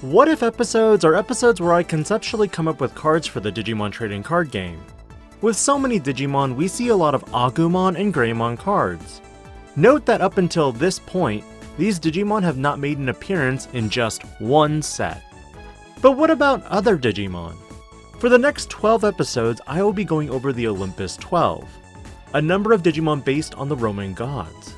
What if episodes are episodes where I conceptually come up with cards for the Digimon trading card game. With so many Digimon, we see a lot of Agumon and Greymon cards. Note that up until this point, these Digimon have not made an appearance in just one set. But what about other Digimon? For the next 12 episodes, I will be going over the Olympos XII, a number of Digimon based on the Roman gods.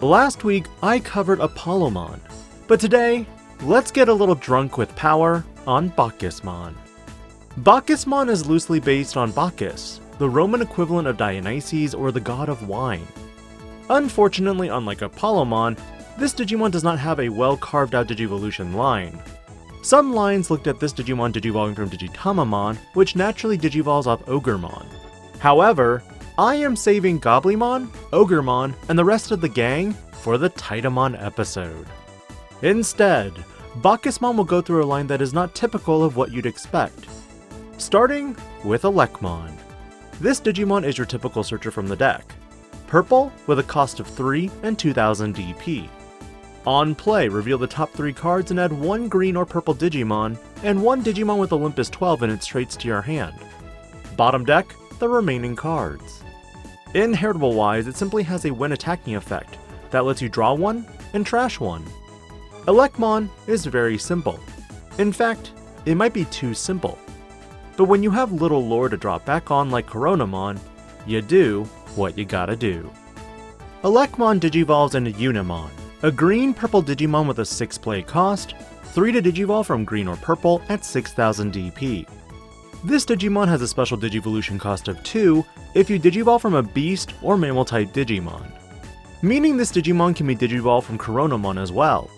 Last week, I covered Apollomon, but today, let's get a little drunk with power on Bacchusmon. Bacchusmon is loosely based on Bacchus, the Roman equivalent of Dionysus or the god of wine. Unfortunately, unlike Apollomon, this Digimon does not have a well carved out Digivolution line. Some lines looked at this Digimon digivolving from Digitamamon, which naturally digivolves off Ogremon. However, I am saving Goblimon, Ogremon, and the rest of the gang for the Titamon episode. Instead, Bacchusmon will go through a line that is not typical of what you'd expect. Starting with Elecmon. This Digimon is your typical searcher from the deck. Purple with a cost of 3 and 2000 DP. On play, reveal the top 3 cards and add 1 green or purple Digimon, and 1 Digimon with Olympos XII in its traits to your hand. Bottom deck, the remaining cards. Inheritable wise, it simply has a when attacking effect that lets you draw 1 and trash 1. Elecmon is very simple. In fact, it might be too simple. But when you have little lore to drop back on like Coronamon, you do what you gotta do. Elecmon digivolves into Unimon, a green-purple Digimon with a 6 play cost, 3 to digivolve from green or purple at 6000 DP. This Digimon has a special Digivolution cost of 2 if you digivolve from a beast or mammal-type Digimon, meaning this Digimon can be digivolved from Coronamon as well.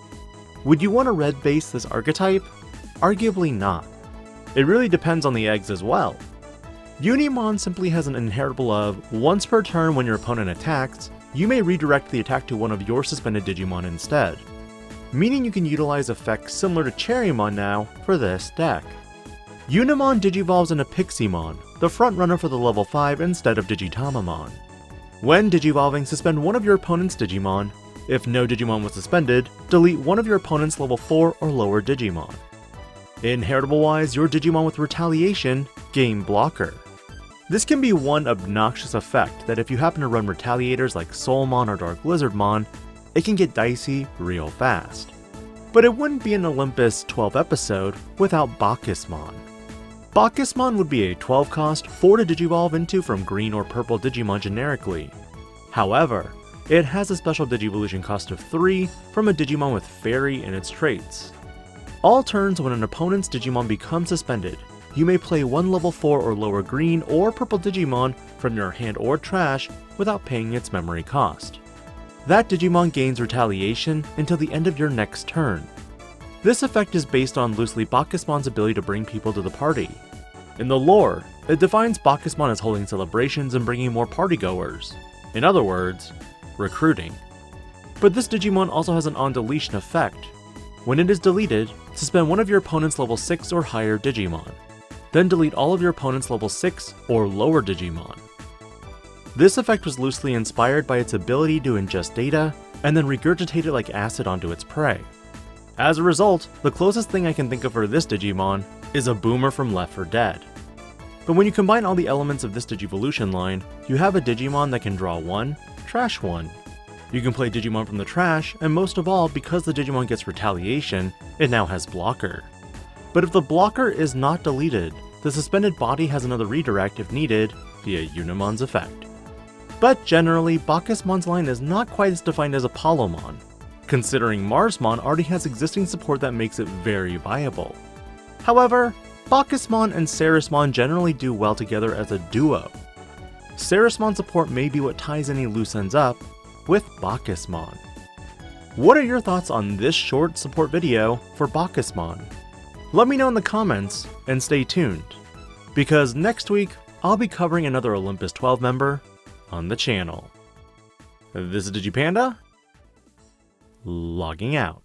Would you want to red base this archetype? Arguably not. It really depends on the eggs as well. Unimon simply has an inheritable of, once per turn when your opponent attacks, you may redirect the attack to one of your suspended Digimon instead, meaning you can utilize effects similar to Cherrymon now for this deck. Unimon digivolves into Piximon, the frontrunner for the level 5 instead of Digitamamon. When digivolving, suspend one of your opponent's Digimon. If no Digimon was suspended, delete one of your opponent's level 4 or lower Digimon. Inheritable wise, your Digimon with Retaliation gain Blocker. This can be one obnoxious effect that if you happen to run Retaliators like Soulmon or Dark Lizardmon, it can get dicey real fast. But it wouldn't be an Olympos XII episode without Bacchusmon. Bacchusmon would be a 12 cost 4 to digivolve into from green or purple Digimon generically. However, it has a special Digivolution cost of 3 from a Digimon with Fairy in its traits. All turns when an opponent's Digimon becomes suspended, you may play 1 level 4 or lower green or purple Digimon from your hand or trash without paying its memory cost. That Digimon gains Retaliation until the end of your next turn. This effect is based on loosely Bacchusmon's ability to bring people to the party. In the lore, it defines Bacchusmon as holding celebrations and bringing more partygoers. In other words, recruiting. But this Digimon also has an on-deletion effect. When it is deleted, suspend one of your opponent's level 6 or higher Digimon. Then delete all of your opponent's level 6 or lower Digimon. This effect was loosely inspired by its ability to ingest data and then regurgitate it like acid onto its prey. As a result, the closest thing I can think of for this Digimon is a Boomer from Left 4 Dead. But when you combine all the elements of this Digivolution line, you have a Digimon that can draw 1, trash 1. You can play Digimon from the trash, and most of all, because the Digimon gets Retaliation, it now has Blocker. But if the Blocker is not deleted, the suspended body has another redirect if needed via Unimon's effect. But generally, Bacchusmon's line is not quite as defined as Apollomon, considering Marsmon already has existing support that makes it very viable. However, Bacchusmon and Ceresmon generally do well together as a duo. Ceresmon support may be what ties any loose ends up with Bacchusmon. What are your thoughts on this short support video for Bacchusmon? Let me know in the comments and stay tuned, because next week I'll be covering another Olympos XII member on the channel. This is DigiPanda, logging out.